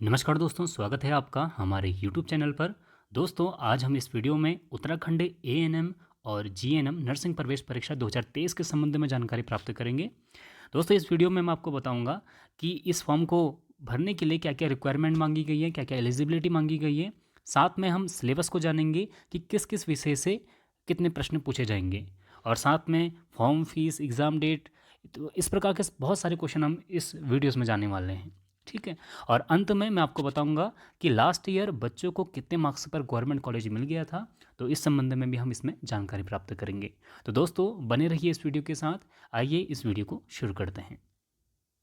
नमस्कार दोस्तों, स्वागत है आपका हमारे YouTube चैनल पर। दोस्तों, आज हम इस वीडियो में उत्तराखंड एएनएम और जीएनएम नर्सिंग प्रवेश परीक्षा 2023 के संबंध में जानकारी प्राप्त करेंगे। दोस्तों, इस वीडियो में मैं आपको बताऊंगा कि इस फॉर्म को भरने के लिए क्या क्या रिक्वायरमेंट मांगी गई है, क्या क्या एलिजिबिलिटी मांगी गई है। साथ में हम सिलेबस को जानेंगे कि किस किस विषय से कितने प्रश्न पूछे जाएंगे, और साथ में फॉर्म फीस, एग्ज़ाम डेट, तो इस प्रकार के बहुत सारे क्वेश्चन हम इस वीडियोज़ में जाने वाले हैं। ठीक है। और अंत में मैं आपको बताऊंगा कि लास्ट ईयर बच्चों को कितने मार्क्स पर गवर्नमेंट कॉलेज मिल गया था, तो इस संबंध में भी हम इसमें जानकारी प्राप्त करेंगे। तो दोस्तों, बने रहिए इस वीडियो के साथ। आइए इस वीडियो को शुरू करते हैं।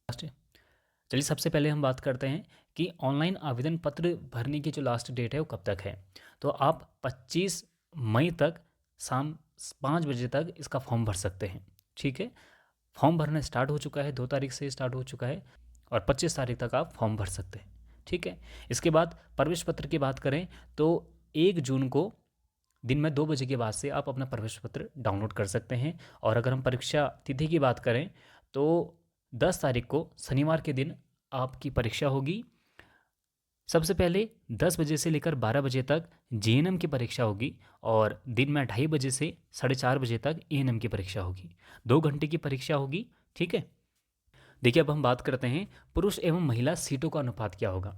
चलिए, सबसे पहले हम बात करते हैं कि ऑनलाइन आवेदन पत्र भरने की जो लास्ट डेट है वो कब तक है। तो आप 25 मई तक शाम 5 बजे तक इसका फॉर्म भर सकते हैं। ठीक है। फॉर्म भरना स्टार्ट हो चुका है, 2 तारीख से स्टार्ट हो चुका है, और 25 तारीख तक आप फॉर्म भर सकते हैं। ठीक है। इसके बाद प्रवेश पत्र की बात करें तो 1 जून को दिन में 2 बजे के बाद से आप अपना प्रवेश पत्र डाउनलोड कर सकते हैं। और अगर हम परीक्षा तिथि की बात करें तो 10 तारीख को शनिवार के दिन आपकी परीक्षा होगी। सबसे पहले 10 बजे से लेकर 12 बजे तक जीएनएम की परीक्षा होगी, और दिन में 2:30 बजे से 4:30 बजे तक एएनएम की परीक्षा होगी। 2 घंटे की परीक्षा होगी। ठीक है। देखिए, अब हम बात करते हैं पुरुष एवं महिला सीटों का अनुपात क्या होगा।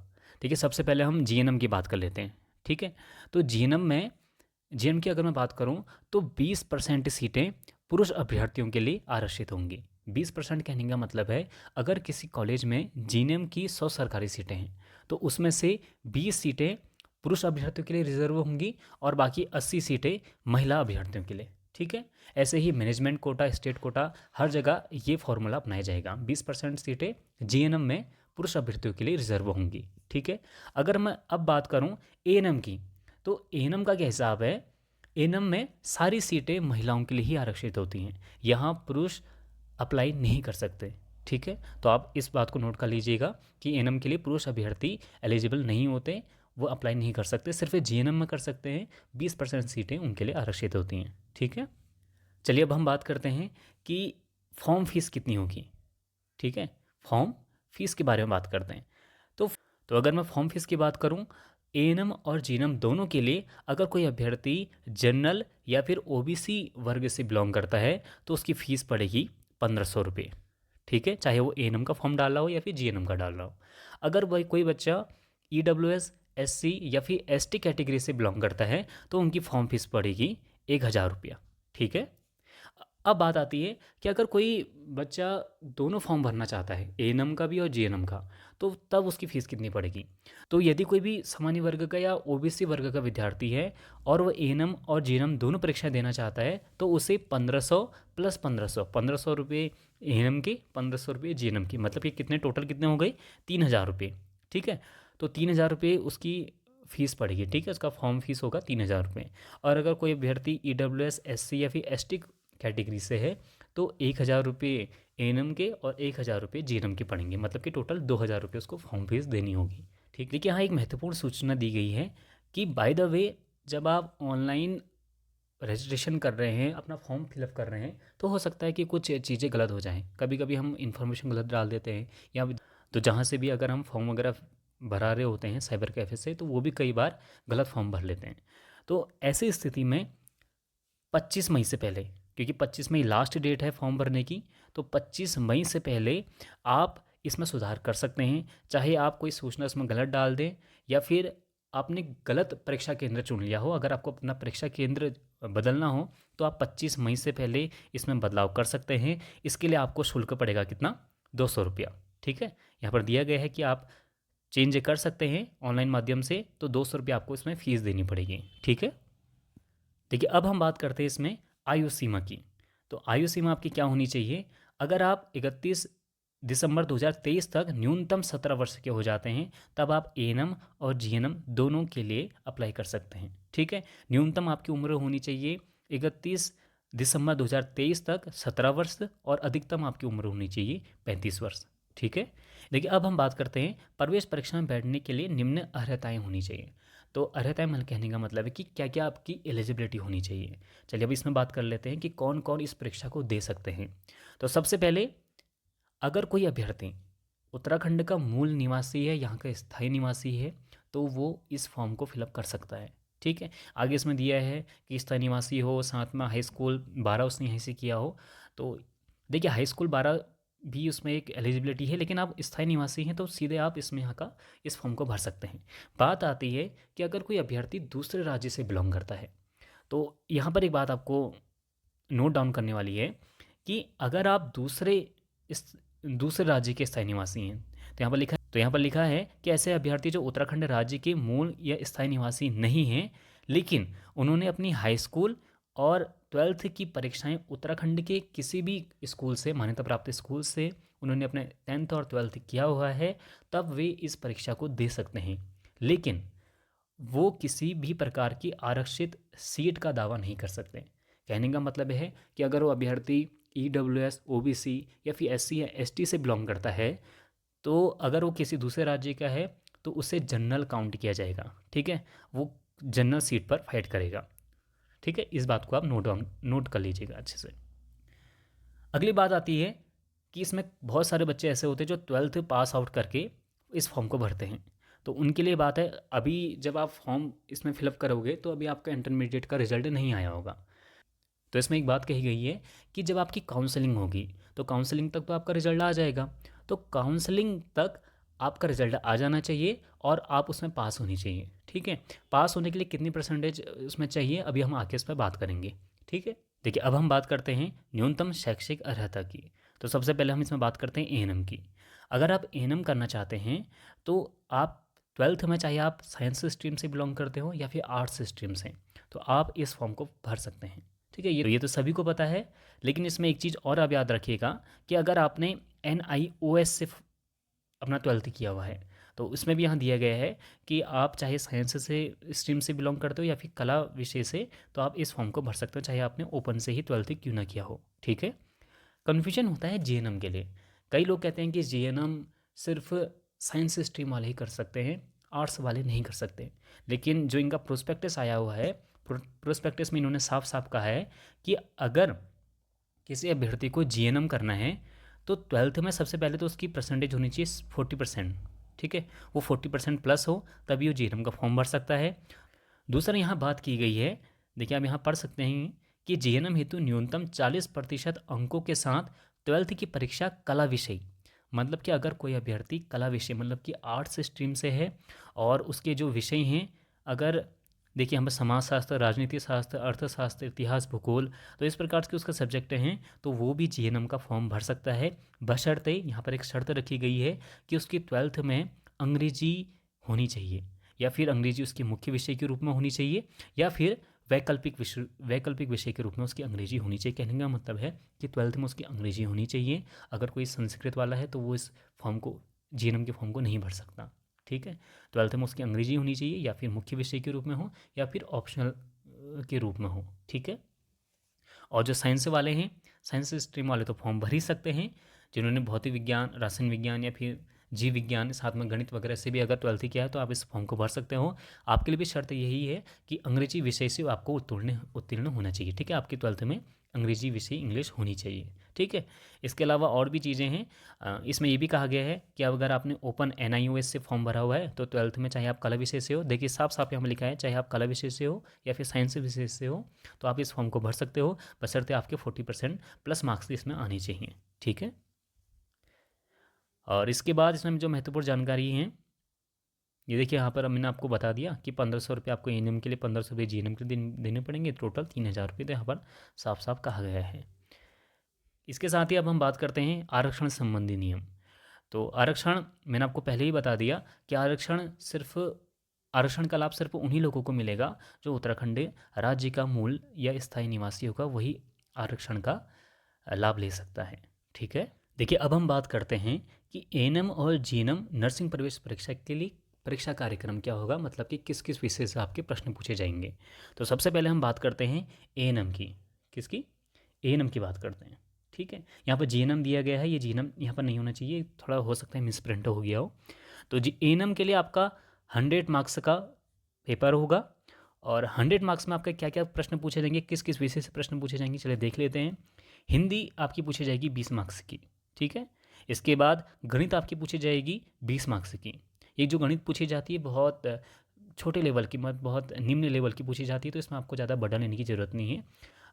देखिए, सबसे पहले हम जीएनएम की बात कर लेते हैं। ठीक है। तो जीएनएम की अगर मैं बात करूं तो 20% सीटें पुरुष अभ्यर्थियों के लिए आरक्षित होंगी। 20% कहने का मतलब है, अगर किसी कॉलेज में जीएनएम की 100 सरकारी सीटें हैं तो उसमें से 20 सीटें पुरुष अभ्यर्थियों के लिए रिजर्व होंगी और बाकी 80 सीटें महिला अभ्यर्थियों के लिए। ठीक है। ऐसे ही मैनेजमेंट कोटा, स्टेट कोटा, हर जगह ये फॉर्मूला अपनाया जाएगा। 20% सीटें जीएनएम में पुरुष अभ्यर्थियों के लिए रिजर्व होंगी। ठीक है। अगर मैं अब बात करूं एएनएम की, तो एएनएम का क्या हिसाब है। एएनएम में सारी सीटें महिलाओं के लिए ही आरक्षित होती हैं, यहाँ पुरुष अप्लाई नहीं कर सकते। ठीक है। तो आप इस बात को नोट कर लीजिएगा कि एएनएम के लिए पुरुष अभ्यर्थी एलिजिबल नहीं होते, वो अप्लाई नहीं कर सकते, सिर्फ जीएनएम में कर सकते हैं। 20% सीटें उनके लिए आरक्षित होती हैं। ठीक है। चलिए, अब हम बात करते हैं कि फॉर्म फीस कितनी होगी। ठीक है। फॉर्म फीस के बारे में बात करते हैं। तो अगर मैं फॉर्म फीस की बात करूं, एएनएम और जीएनएम दोनों के लिए अगर कोई अभ्यर्थी जनरल या फिर ओबीसी वर्ग से बिलोंग करता है तो उसकी फ़ीस पड़ेगी 1500 रुपये। ठीक है। चाहे वो एएनएम का फॉर्म डाल रहा हो या फिर जीएनएम का डाल रहा हो। अगर वही कोई बच्चा ईडब्ल्यूएस, एससी या फिर एसटी कैटेगरी से बिलोंग करता है तो उनकी फॉर्म फीस पड़ेगी 1000 रुपया। ठीक है। अब बात आती है कि अगर कोई बच्चा दोनों फॉर्म भरना चाहता है, एएनएम का भी और जीएनएम का, तो तब उसकी फ़ीस कितनी पड़ेगी। तो यदि कोई भी सामान्य वर्ग का या ओबीसी वर्ग का विद्यार्थी है और वो एएनएम और जीएनएम दोनों परीक्षा देना चाहता है तो उसे 1500 प्लस 1500 रुपये एएनएम के, 1500 रुपये जीएनएम की, मतलब कि कितने टोटल कितने हो गए, 3000 रुपये। ठीक है। तो 3000 रुपये उसकी फ़ीस पड़ेगी। ठीक है। उसका फॉर्म फीस होगा 3000 रुपये। और अगर कोई अभ्यर्थी ईडब्ल्यूएस, एससी या फिर एसटी कैटेगरी से है तो 1000 रुपये एएनएम के और 1000 रुपये जीएनएम के पड़ेंगे, मतलब कि टोटल 2000 रुपये उसको फॉर्म फीस देनी होगी। ठीक। देखिए, यहाँ एक महत्वपूर्ण सूचना दी गई है कि बाय द वे, जब आप ऑनलाइन रजिस्ट्रेशन कर रहे हैं, अपना फॉर्म फिलअप कर रहे हैं, तो हो सकता है कि कुछ चीज़ें गलत हो जाएं। कभी कभी हम इन्फॉर्मेशन गलत डाल देते हैं, या तो जहाँ से भी अगर हम फॉर्म वगैरह भरा रहे होते हैं साइबर कैफ़े से, तो वो भी कई बार गलत फॉर्म भर लेते हैं। तो ऐसी स्थिति में 25 मई से पहले, क्योंकि 25 मई लास्ट डेट है फॉर्म भरने की, तो 25 मई से पहले आप इसमें सुधार कर सकते हैं। चाहे आप कोई सूचना इसमें गलत डाल दें या फिर आपने गलत परीक्षा केंद्र चुन लिया हो, अगर आपको अपना परीक्षा केंद्र बदलना हो तो आप 25 मई से पहले इसमें बदलाव कर सकते हैं। इसके लिए आपको शुल्क पड़ेगा कितना, 200 रुपया। ठीक है। यहाँ पर दिया गया है कि आप चेंज कर सकते हैं ऑनलाइन माध्यम से, तो 200 रुपया आपको इसमें फ़ीस देनी पड़ेगी। ठीक है। देखिए, अब हम बात करते हैं इसमें आयु सीमा की। तो आयु सीमा आपकी क्या होनी चाहिए। अगर आप 31 दिसंबर 2023 तक न्यूनतम 17 वर्ष के हो जाते हैं तब आप एएनएम और जीएनएम दोनों के लिए अप्लाई कर सकते हैं। ठीक है। न्यूनतम आपकी उम्र होनी चाहिए 31 दिसंबर 2023 तक 17 वर्ष, और अधिकतम आपकी उम्र होनी चाहिए 35 वर्ष। ठीक है। देखिए, अब हम बात करते हैं प्रवेश परीक्षा में बैठने के लिए निम्न अर्हताएं होनी चाहिए। तो अर्हताएं मन कहने का मतलब है कि क्या क्या आपकी एलिजिबिलिटी होनी चाहिए। चलिए, अब इसमें बात कर लेते हैं कि कौन कौन इस परीक्षा को दे सकते हैं। तो सबसे पहले, अगर कोई अभ्यर्थी उत्तराखंड का मूल निवासी है, यहाँ का स्थायी निवासी है, तो वो इस फॉर्म को फिलअप कर सकता है। ठीक है, आगे इसमें दिया है कि स्थायी निवासी हो, साथ में हाई स्कूल 12 उसने यहीं से किया हो। तो देखिए हाई स्कूल 12 भी उसमें एक एलिजिबिलिटी है, लेकिन आप स्थायी निवासी हैं तो सीधे आप इसमें यहाँ का इस फॉर्म को भर सकते हैं। बात आती है कि अगर कोई अभ्यर्थी दूसरे राज्य से बिलोंग करता है, तो यहाँ पर एक बात आपको नोट डाउन करने वाली है कि अगर आप दूसरे राज्य के स्थायी निवासी हैं, तो यहाँ पर लिखा है कि ऐसे अभ्यर्थी जो उत्तराखंड राज्य के मूल या स्थायी निवासी नहीं हैं, लेकिन उन्होंने अपनी हाई स्कूल और 12th की परीक्षाएं उत्तराखंड के किसी भी स्कूल से, मान्यता प्राप्त स्कूल से उन्होंने अपने 10th और 12th किया हुआ है, तब वे इस परीक्षा को दे सकते हैं। लेकिन वो किसी भी प्रकार की आरक्षित सीट का दावा नहीं कर सकते। कहने का मतलब है कि अगर वो अभ्यर्थी EWS, OBC या फिर SC या ST से बिलोंग करता है, तो अगर वो किसी दूसरे राज्य का है तो उसे जनरल काउंट किया जाएगा। ठीक है, वो जनरल सीट पर फाइट करेगा। ठीक है, इस बात को आप नोट कर लीजिएगा अच्छे से। अगली बात आती है कि इसमें बहुत सारे बच्चे ऐसे होते हैं जो 12th पास आउट करके इस फॉर्म को भरते हैं। तो उनके लिए बात है, अभी जब आप फॉर्म इसमें फिलअप करोगे तो अभी आपका इंटरमीडिएट का रिजल्ट नहीं आया होगा। तो इसमें एक बात कही गई है कि जब आपकी काउंसलिंग होगी तो काउंसलिंग तक तो आपका रिजल्ट आ जाएगा। तो काउंसलिंग तक आपका रिजल्ट आ जाना चाहिए और आप उसमें पास होनी चाहिए। ठीक है, पास होने के लिए कितनी परसेंटेज उसमें चाहिए, अभी हम आगे इस पर बात करेंगे। ठीक है, देखिए अब हम बात करते हैं न्यूनतम शैक्षिक अर्हता की। तो सबसे पहले हम इसमें बात करते हैं A&M की। अगर आप A&M करना चाहते हैं तो आप 12th में, चाहे आप साइंस स्ट्रीम से बिलोंग करते हो या फिर आर्ट्स स्ट्रीम से, तो आप इस फॉर्म को भर सकते हैं। ठीक है, ये तो सभी को पता है, लेकिन इसमें एक चीज़ और आप याद रखिएगा कि अगर आपने NIOS से अपना 12th किया हुआ है, तो उसमें भी यहाँ दिया गया है कि आप चाहे साइंस से स्ट्रीम से बिलोंग करते हो या फिर कला विषय से, तो आप इस फॉर्म को भर सकते हो, चाहे आपने ओपन से ही 12th क्यों ना किया हो। ठीक है, कन्फ्यूजन होता है JNM के लिए। कई लोग कहते हैं कि JNM सिर्फ साइंस स्ट्रीम वाले ही कर सकते हैं, आर्ट्स वाले नहीं कर सकते। लेकिन जो इनका प्रोस्पेक्टस आया हुआ है, प्रोस्पेक्टस में इन्होंने साफ साफ कहा है कि अगर किसी अभ्यर्थी को JNM करना है तो 12th में सबसे पहले तो उसकी परसेंटेज होनी चाहिए 40%। ठीक है, वो 40% प्लस हो तभी वो JNM का फॉर्म भर सकता है। दूसरा यहाँ बात की गई है, देखिए आप यहाँ पढ़ सकते हैं कि JNM हेतु न्यूनतम 40% अंकों के साथ 12th की परीक्षा कला विषय, मतलब कि अगर कोई अभ्यर्थी कला विषय मतलब कि आर्ट्स स्ट्रीम से है और उसके जो विषय हैं, अगर देखिए हम समाजशास्त्र, राजनीति शास्त्र, अर्थशास्त्र, इतिहास, भूगोल, तो इस प्रकार के उसके सब्जेक्ट हैं, तो वो भी JNM का फॉर्म भर सकता है, बशर्ते यहाँ पर एक शर्त रखी गई है कि उसकी 12th में अंग्रेजी होनी चाहिए, या फिर अंग्रेजी उसके मुख्य विषय के रूप में होनी चाहिए, या फिर वैकल्पिक विषय के रूप में उसकी अंग्रेजी होनी चाहिए। कहने का मतलब है कि 12th में उसकी अंग्रेजी होनी चाहिए। अगर कोई संस्कृत वाला है तो वो इस फॉर्म को, JNM के फॉर्म को नहीं भर सकता। ठीक है, 12th में उसकी अंग्रेजी होनी चाहिए, या फिर मुख्य विषय के रूप में हो, या फिर ऑप्शनल के रूप में हो। ठीक है, और जो साइंस वाले हैं, साइंस स्ट्रीम वाले तो फॉर्म भर ही सकते हैं। जिन्होंने भौतिक विज्ञान, रासायनिक विज्ञान या फिर जीव विज्ञान, साथ में गणित वगैरह से भी अगर 12th किया है तो आप इस फॉर्म को भर सकते हो। आपके लिए भी शर्त यही है कि अंग्रेजी विषय से आपको उत्तीर्ण होना चाहिए। ठीक है, आपकी 12th में अंग्रेजी विषय इंग्लिश होनी चाहिए। ठीक है, इसके अलावा और भी चीज़ें हैं। इसमें ये भी कहा गया है कि अगर आपने ओपन NIOS से फॉर्म भरा हुआ है तो 12th में, चाहे आप कला विषय से हो, देखिए साफ साफ यहाँ में लिखा है, चाहे आप कला विषय से हो या फिर साइंस विषय से हो, तो आप इस फॉर्म को भर सकते हो, बशर्ते आपके 40% प्लस मार्क्स इसमें आने चाहिए। ठीक है, और इसके बाद इसमें जो महत्वपूर्ण जानकारी है, ये देखिए यहाँ पर मैंने आपको बता दिया कि 1500 रुपये आपको A&M के लिए, 1500 रुपये JNM के लिए देने पड़ेंगे, टोटल 3000 रुपये तो यहाँ पर साफ साफ कहा गया है। इसके साथ ही अब हम बात करते हैं आरक्षण संबंधी नियम। तो आरक्षण मैंने आपको पहले ही बता दिया कि आरक्षण का लाभ सिर्फ उन्हीं लोगों को मिलेगा जो उत्तराखंड राज्य का मूल या स्थायी निवासी होगा, वही आरक्षण का लाभ ले सकता है। ठीक है, देखिए अब हम बात करते हैं कि A&M और JNM नर्सिंग प्रवेश परीक्षा के लिए परीक्षा कार्यक्रम क्या होगा, मतलब कि किस किस विषय से आपके प्रश्न पूछे जाएंगे। तो सबसे पहले हम बात करते हैं A&M की। किसकी? A&M की बात करते हैं। ठीक है, यहाँ पर JNM दिया गया है, ये JNM यहाँ पर नहीं होना चाहिए, थोड़ा हो सकता है मिसप्रिंट हो गया हो। तो A&M के लिए आपका 100 मार्क्स का पेपर होगा, और 100 मार्क्स में आपका क्या क्या प्रश्न पूछे जाएंगे, किस किस विषय से प्रश्न पूछे जाएंगे, चलिए देख लेते हैं। हिंदी आपकी पूछी जाएगी 20 मार्क्स की। ठीक है, इसके बाद गणित आपकी पूछी जाएगी 20 मार्क्स की। ये जो गणित पूछी जाती है बहुत छोटे लेवल की, मतलब बहुत निम्न लेवल की पूछी जाती है, तो इसमें आपको ज़्यादा बर्डन लेने की ज़रूरत नहीं है।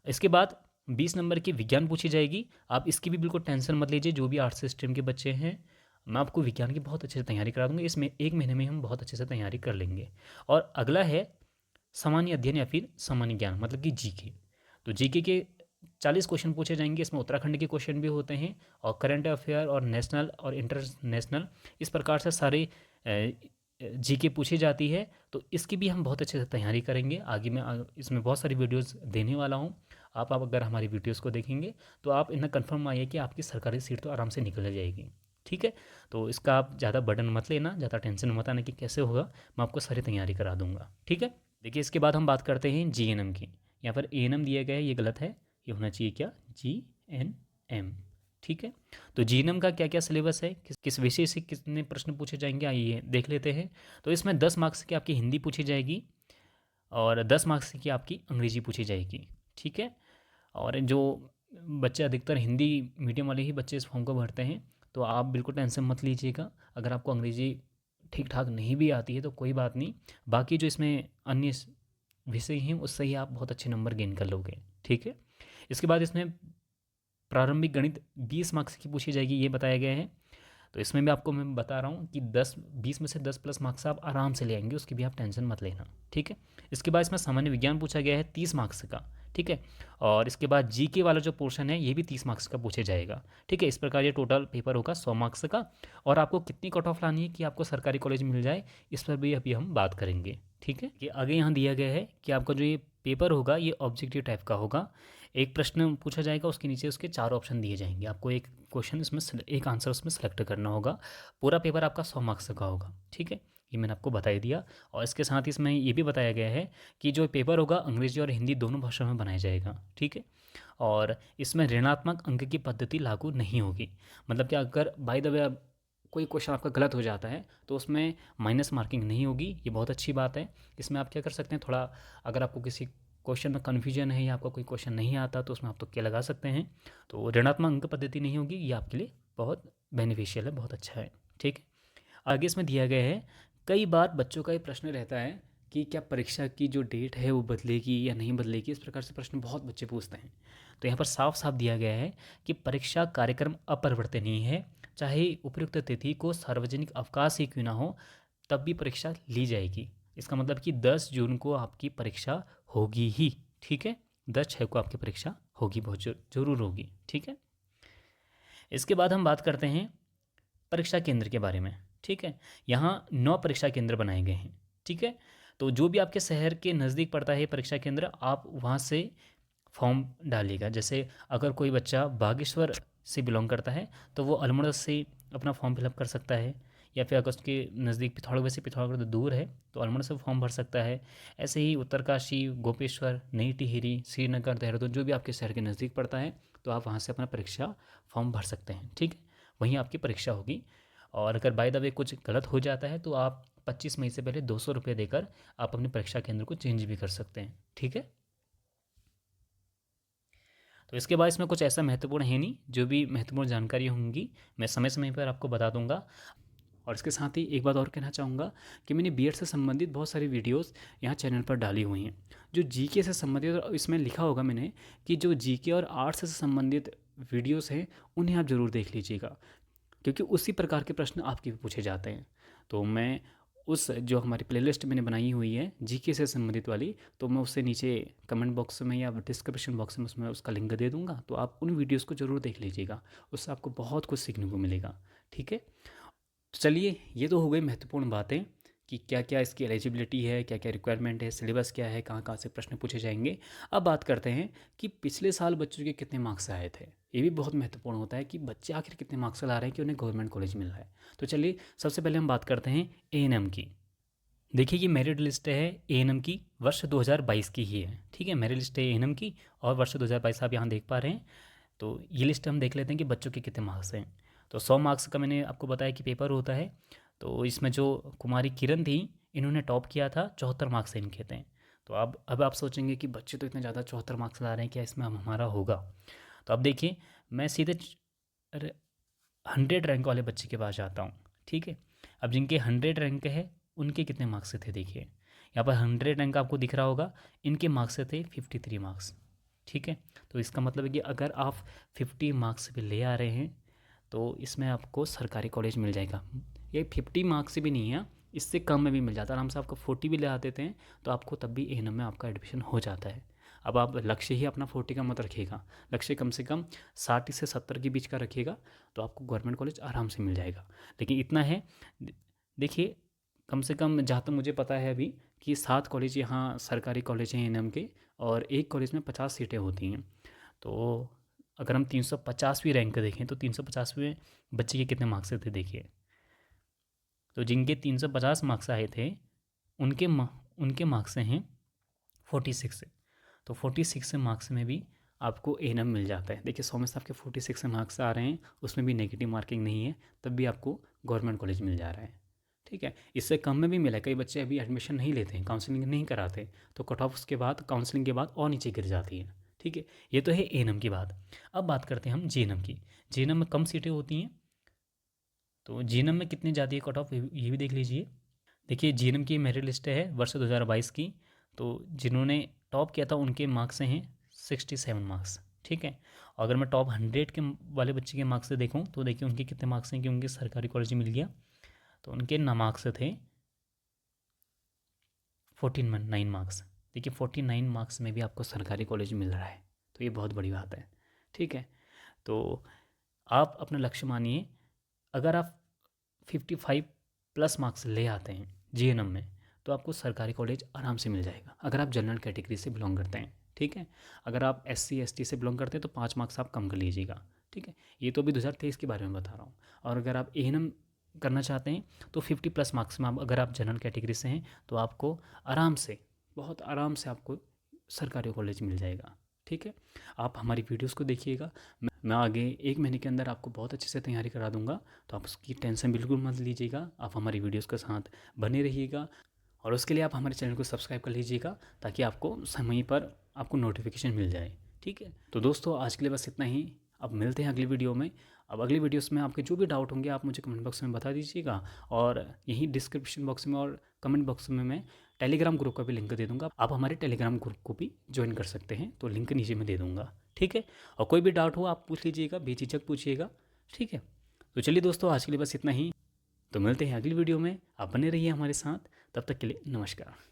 इसके बाद 20 नंबर की विज्ञान पूछी जाएगी। आप इसकी भी बिल्कुल टेंशन मत लीजिए, जो भी आर्ट्स स्ट्रीम के बच्चे हैं, मैं आपको विज्ञान की बहुत अच्छे से तैयारी करा दूंगा। इसमें 1 महीने में हम बहुत अच्छे से तैयारी कर लेंगे। और अगला है सामान्य अध्ययन या फिर सामान्य ज्ञान, मतलब कि जीके। तो जीके के 40 क्वेश्चन पूछे जाएंगे। इसमें उत्तराखंड के क्वेश्चन भी होते हैं और करंट अफेयर और नेशनल और इंटरनेशनल, इस प्रकार से सारे जीके पूछी जाती है। तो इसकी भी हम बहुत अच्छे से तैयारी करेंगे। आगे मैं इसमें बहुत सारी वीडियोस देने वाला हूँ। आप अगर हमारी वीडियोस को देखेंगे तो आप इतना कंफर्म आइए कि आपकी सरकारी सीट तो आराम से निकल जाएगी। ठीक है, तो इसका आप ज़्यादा बर्डन मत लेना, ज़्यादा टेंशन मत आना कि कैसे होगा, मैं आपको सारी तैयारी करा दूंगा। ठीक है, देखिए इसके बाद हम बात करते हैं जीएनएम की। यहाँ पर एएनएम दिया गया है, ये गलत है, ये होना चाहिए क्या, जीएनएम। ठीक है, तो जीएनएम का क्या क्या सिलेबस है, किस किस विषय से कितने प्रश्न पूछे जाएंगे, आइए देख लेते हैं। तो इसमें 10 मार्क्स की आपकी हिंदी पूछी जाएगी और 10 मार्क्स की आपकी अंग्रेजी पूछी जाएगी। ठीक है, और जो बच्चे अधिकतर हिंदी मीडियम वाले ही बच्चे इस फॉर्म को भरते हैं, तो आप बिल्कुल टेंशन मत लीजिएगा। अगर आपको अंग्रेजी ठीक ठाक नहीं भी आती है तो कोई बात नहीं, बाकी जो इसमें अन्य विषय हैं उससे ही आप बहुत अच्छे नंबर गेन कर लोगे। ठीक है, इसके बाद इसमें प्रारंभिक गणित 20 मार्क्स की पूछी जाएगी, ये बताया गया है। तो इसमें भी आपको मैं बता रहा हूँ कि 20 में से 10 प्लस मार्क्स आप आराम से ले आएंगे, उसकी भी आप टेंशन मत लेना। ठीक है, इसके बाद इसमें सामान्य विज्ञान पूछा गया है 30 मार्क्स का। ठीक है, और इसके बाद जीके वाला जो पोर्शन है ये भी 30 मार्क्स का पूछे जाएगा। ठीक है, इस प्रकार ये टोटल पेपर होगा 100 मार्क्स का। और आपको कितनी कट ऑफ लानी है कि आपको सरकारी कॉलेज मिल जाए, इस पर भी अभी हम बात करेंगे। ठीक है, कि आगे यहाँ दिया गया है कि आपका जो ये पेपर होगा ये ऑब्जेक्टिव टाइप का होगा। एक प्रश्न पूछा जाएगा, उसके नीचे उसके 4 ऑप्शन दिए जाएंगे, आपको एक क्वेश्चन इसमें एक आंसर उसमें सेलेक्ट करना होगा। पूरा पेपर आपका 100 मार्क्स का होगा। ठीक है, ये मैंने आपको बता ही दिया। और इसके साथ ही इसमें ये भी बताया गया है कि जो पेपर होगा अंग्रेजी और हिंदी दोनों भाषाओं में बनाया जाएगा। ठीक है, और इसमें ऋणात्मक अंक की पद्धति लागू नहीं होगी। मतलब कि अगर बाय द वे कोई क्वेश्चन आपका गलत हो जाता है तो उसमें माइनस मार्किंग नहीं होगी, ये बहुत अच्छी बात है। इसमें आप क्या कर सकते हैं, थोड़ा अगर आपको किसी क्वेश्चन में कन्फ्यूजन है या आपको कोई क्वेश्चन नहीं आता तो उसमें आप तुक्के लगा सकते हैं। तो ऋणात्मक अंक पद्धति नहीं होगी, ये आपके लिए बहुत बेनिफिशियल है, बहुत अच्छा है। ठीक है, आगे इसमें दिया गया है, कई बार बच्चों का ये प्रश्न रहता है कि क्या परीक्षा की जो डेट है वो बदलेगी या नहीं बदलेगी, इस प्रकार से प्रश्न बहुत बच्चे पूछते हैं। तो यहाँ पर साफ साफ दिया गया है कि परीक्षा कार्यक्रम अपरिवर्तनीय है, चाहे उपयुक्त तिथि को सार्वजनिक अवकाश ही क्यों ना हो, तब भी परीक्षा ली जाएगी। इसका मतलब कि 10 जून को आपकी परीक्षा होगी ही। ठीक है, 10/6 को आपकी परीक्षा होगी, बहुत जरूर होगी। ठीक है, इसके बाद हम बात करते हैं परीक्षा केंद्र के बारे में। ठीक है, यहाँ 9 परीक्षा केंद्र बनाए गए हैं। ठीक है, तो जो भी आपके शहर के नज़दीक पड़ता है परीक्षा केंद्र, आप वहाँ से फॉर्म डालिएगा। जैसे अगर कोई बच्चा बागेश्वर से बिलोंग करता है तो वो अल्मोड़ा से अपना फॉर्म फिलअप कर सकता है, या फिर अगर उसके नज़दीक पिथौरागढ़, वैसे पिथौरागढ़ तो दूर है तो अल्मोड़ा से फॉर्म भर सकता है। ऐसे ही उत्तरकाशी, गोपेश्वर, नई टिहरी, श्रीनगर, देहरादून, जो भी आपके शहर के नज़दीक पड़ता है तो आप वहाँ से अपना परीक्षा फॉर्म भर सकते हैं। ठीक है, वहीं आपकी परीक्षा होगी। और अगर बाय द वे कुछ गलत हो जाता है तो आप 25 मई से पहले 200 रुपये देकर आप अपने परीक्षा केंद्र को चेंज भी कर सकते हैं। ठीक है, तो इसके बाद इसमें कुछ ऐसा महत्वपूर्ण है नहीं, जो भी महत्वपूर्ण जानकारी होंगी मैं समय समय पर आपको बता दूंगा। और इसके साथ ही एक बात और कहना चाहूँगा कि मैंने बीएड से संबंधित बहुत सारी वीडियोस यहाँ चैनल पर डाली हुई हैं, जो जीके से संबंधित, और इसमें लिखा होगा मैंने कि जो जीके और आर्ट्स से संबंधित वीडियोस हैं उन्हें आप ज़रूर देख लीजिएगा, क्योंकि उसी प्रकार के प्रश्न आपके भी पूछे जाते हैं। तो मैं उस जो हमारी प्लेलिस्ट मैंने बनाई हुई है जीके से संबंधित वाली, तो मैं उससे नीचे कमेंट बॉक्स में या डिस्क्रिप्शन बॉक्स में उसमें उसका लिंक दे दूंगा, तो आप उन वीडियोस को ज़रूर देख लीजिएगा, उससे आपको बहुत कुछ सीखने को मिलेगा। ठीक है, तो चलिए ये तो हो गई महत्वपूर्ण बातें कि क्या क्या इसकी एलिजिबिलिटी है, क्या क्या रिक्वायरमेंट है, सिलेबस क्या है, कहाँ कहाँ से प्रश्न पूछे जाएंगे। अब बात करते हैं कि पिछले साल बच्चों के कितने मार्क्स आए थे। ये भी बहुत महत्वपूर्ण होता है कि बच्चे आखिर कितने मार्क्स ला रहे हैं कि उन्हें गवर्नमेंट कॉलेज मिल रहा है। तो चलिए सबसे पहले हम बात करते हैं एएनएम की। देखिए ये मेरिट लिस्ट है एएनएम की, वर्ष 2022 की ही है। ठीक है, मेरिट लिस्ट है एएनएम की और वर्ष 2022 आप यहाँ देख पा रहे हैं। तो ये लिस्ट हम देख लेते हैं कि बच्चों के कितने मार्क्स हैं। तो 100 मार्क्स का मैंने आपको बताया कि पेपर होता है। तो इसमें जो कुमारी किरण थी, इन्होंने टॉप किया था, 74 मार्क्स इनके थे। तो अब आप सोचेंगे कि बच्चे तो इतने ज़्यादा 74 मार्क्स ला रहे हैं, क्या इसमें अब हमारा होगा। तो अब देखिए मैं सीधे अरे 100 रैंक वाले बच्चे के पास जाता हूँ, ठीक है। अब जिनके 100 रैंक है उनके कितने मार्क्स थे देखिए, यहाँ पर 100 रैंक आपको दिख रहा होगा, इनके मार्क्स थे 53 मार्क्स, ठीक है। तो इसका मतलब है कि अगर आप 50 मार्क्स भी ले आ रहे हैं तो इसमें आपको सरकारी कॉलेज मिल जाएगा। ये 50 मार्क्स से भी नहीं है, इससे कम में भी मिल जाता है आराम से। आपको 40 भी ले आते थे तो आपको तब भी A&M में आपका एडमिशन हो जाता है। अब आप लक्ष्य ही अपना 40 का मत रखिएगा, लक्ष्य कम से कम 60 से 70 के बीच का रखिएगा तो आपको गवर्नमेंट कॉलेज आराम से मिल जाएगा। लेकिन इतना है, देखिए कम से कम जहाँ तक मुझे पता है अभी कि 7 कॉलेज यहाँ सरकारी कॉलेज हैं A&M के, और एक कॉलेज में 50 सीटें होती हैं। तो अगर हम 350वीं रैंक देखें तो 350वें बच्चे के कितने मार्क्स थे देखिए। तो जिनके 350 मार्क्स आए थे उनके मार्क्स हैं 46 से। तो 46 मार्क्स में भी आपको A&M मिल जाता है। देखिए 100 में से आपके 46 मार्क्स आ रहे हैं, उसमें भी नेगेटिव मार्किंग नहीं है, तब भी आपको गवर्नमेंट कॉलेज मिल जा रहा है, ठीक है। इससे कम में भी मिला है, कई बच्चे अभी एडमिशन नहीं लेते हैं, काउंसलिंग नहीं कराते, तो कट ऑफ उसके बाद काउंसलिंग के बाद और नीचे गिर जाती है, ठीक है। ये तो है A&M की बात। अब बात करते हैं हम JNM की। JNM में कम सीटें होती हैं, तो JNM में कितनी जाती है कट ऑफ ये भी देख लीजिए। देखिए JNM की मेरिट लिस्ट है वर्ष 2022 की, तो जिन्होंने टॉप किया था उनके मार्क्स हैं 67 मार्क्स, ठीक है। अगर मैं टॉप 100 के वाले बच्चे के मार्क्स से देखूँ तो देखिए उनके कितने मार्क्स हैं कि उनके सरकारी कॉलेज मिल गया, तो उनके ना मार्क्स थे 49 मार्क्स। देखिए 49 मार्क्स में भी आपको सरकारी कॉलेज मिल रहा है, तो ये बहुत बड़ी बात है, ठीक है। तो आप अपना लक्ष्य मानिए, अगर आप 55 प्लस मार्क्स ले आते हैं JNM में तो आपको सरकारी कॉलेज आराम से मिल जाएगा, अगर आप जनरल कैटेगरी से बिलोंग करते हैं, ठीक है। अगर आप SC ST से बिलोंग करते हैं तो 5 मार्क्स आप कम कर लीजिएगा, ठीक है। ये तो अभी 2023 के बारे में बता रहा हूँ। और अगर आप A&M करना चाहते हैं तो 50 प्लस मार्क्स में अगर आप जनरल कैटेगरी से हैं तो आपको आराम से, बहुत आराम से आपको सरकारी कॉलेज मिल जाएगा, ठीक है। आप हमारी वीडियोस को देखिएगा, मैं आगे 1 महीने के अंदर आपको बहुत अच्छे से तैयारी करा दूंगा, तो आप उसकी टेंशन बिल्कुल मत लीजिएगा। आप हमारी वीडियोस के साथ बने रहिएगा, और उसके लिए आप हमारे चैनल को सब्सक्राइब कर लीजिएगा ताकि आपको समय पर आपको नोटिफिकेशन मिल जाए, ठीक है। तो दोस्तों आज के लिए बस इतना ही, अब मिलते हैं अगली वीडियो में। अब अगली वीडियोस में आपके जो भी डाउट होंगे आप मुझे कमेंट बॉक्स में बता दीजिएगा, और यहीं डिस्क्रिप्शन बॉक्स में और कमेंट बॉक्स में मैं टेलीग्राम ग्रुप का भी लिंक दे दूँगा, आप हमारे टेलीग्राम ग्रुप को भी ज्वाइन कर सकते हैं, तो लिंक नीचे में दे दूँगा, ठीक है। और कोई भी डाउट हो आप पूछ लीजिएगा, बेझिझक पूछिएगा, ठीक है। तो चलिए दोस्तों आज के लिए बस इतना ही, तो मिलते हैं अगली वीडियो में, आप बने रहिए हमारे साथ, तब तक के लिए नमस्कार।